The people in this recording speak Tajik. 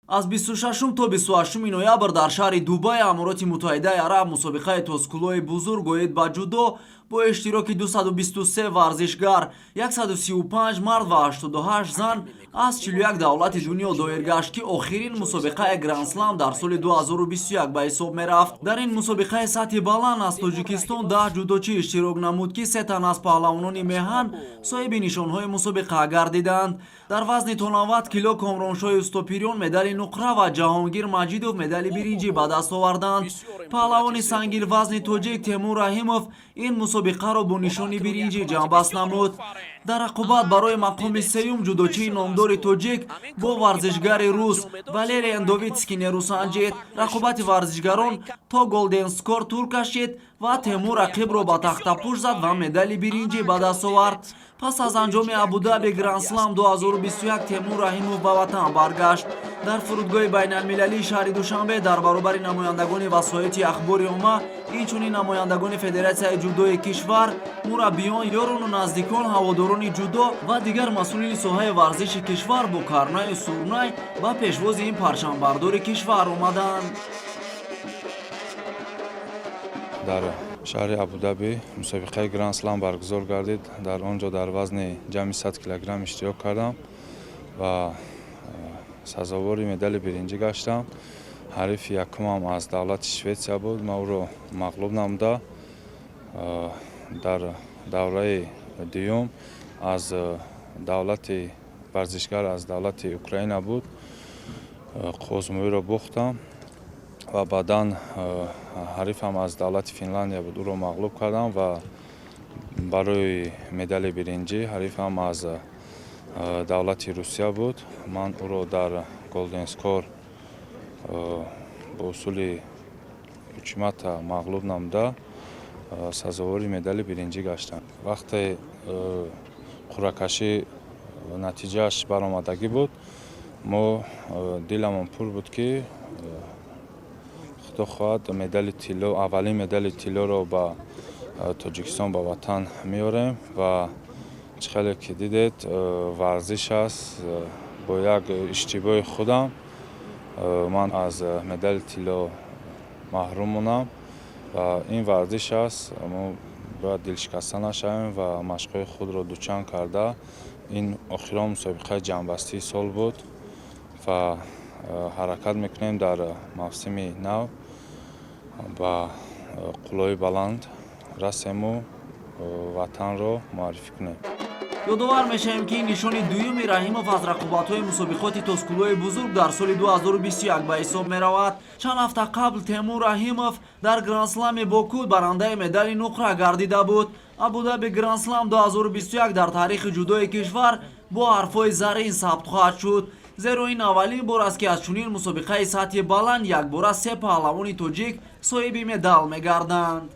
аз 26 то 28 ноябр дар шаҳри Дубай, Амороти Муттаҳидаи Араб, мусобиқаи тоскулои бузург оид ба ҷудо бо иштироки 223 варзишгар, 135 мард ва 88 зан аз 41 давлати дунё доир гашт, ки охирин мусобиқаи Гранд-слам дар соли 2021 ба ҳисоб мерафт. Дар ин мусобиқаи сатҳи баланд аз Тоҷикистон 10 ҷудочӣ иштирок намуд, ки се тан аз паҳлавонони меҳан соҳиби нишонҳои мусобиқа гардиданд. Дар вазни то 90 кило Комроншоҳи Устопирён медали нуқра ва Ҷаҳонгир Маҷидов медали биринҷӣ ба даст оварданд. Паҳлавони сангилвазни тоҷик Темур Раҳимов ин мусобиқаро бо нишони биринҷӣ ҷамъбаст намуд. дар рақобат барои мақоми сеюм ҷудочии номдори тоҷик бо варзишгари рус Валериан Довитский нерӯ санҷид. Рақобати варзишгарон то голден скор тур кашид ва Темур рақибро ба тахтапуш зад ва медали биринҷӣ ба даст овард. Пас аз анҷоми Абу-Даби Гранд-слам 2021 Темур Раҳимов ба ватан баргашт. дар фурудгоҳи байналмилалии шаҳри Душанбе дар баробари намояндагони васоити ахбори омма, инчунин намояндагони Федератсияи ҷудои кишвар, мураббиён, ёрону наздикон, ҳаводорони ҷудо ва дигар масъулини соҳаи варзиши кишвар бо карнаю сурнай ба пешвози ин парчамбардори кишвар омаданд. дар шаҳри Абу-Даби мусобиқаи Гранд-слам баргузор гардид. Дар он ҷо дар вазни ҷамъи 100 килограмм иштирок кардам ва сазовори медали биринҷӣ гаштам. ҳарифи якумам аз давлати Шветсия буд. Ман ӯро мағлуб намуда дар давраи дуюм аз давлати варзишгар аз давлати Украина буд. қозмӯиро бухтам ва баъдан ҳарифам аз давлати Финландия буд. Ӯро мағлуб кардам ва барои медали биринҷӣ ҳарифам аз давлати Русия буд. Ман ӯро дар голден скор бо усули ҳукумата мағлуб намуда сазовори медали биринҷӣ гаштам. Вақте қуръакашӣ натиҷааш баромадагӣ буд, мо диламон пур буд, ки худо хоҳад аввалин медали тиллоро ба Тоҷикистон ба ватан меорем ва чӣ хеле ки дидед варзиш аст. Бо як иштибоҳи худам ман аз медали тилло маҳрум монам ва ин варзиш аст. мо бояд дилшикаста нашавем ва машқҳои худро дучанд карда, ин охирон мусобиқаи ҷамъбастии сол буд ва ҳаракат мекунем дар мавсими нав ба қуллои баланд расему ватанро муаррифӣ кунем. ёдовар мешавем, ки нишони дуюми Раҳимов аз рақобатҳои мусобиқоти тоскулои бузург дар соли 2021 ба ҳисоб меравад. Чанд ҳафта қабл Темур Раҳимов дар Гранд-слами Боку барандаи медали нуқра гардида буд. Абу-Даби Гранд-слам 2021 дар таърихи ҷудои кишвар бо ҳарфҳои заррин сабт хоҳад шуд, зеро ин аввалин бор аст, ки аз чунин мусобиқаи сатҳи баланд якбора се паҳлавони тоҷик соҳиби медал мегарданд.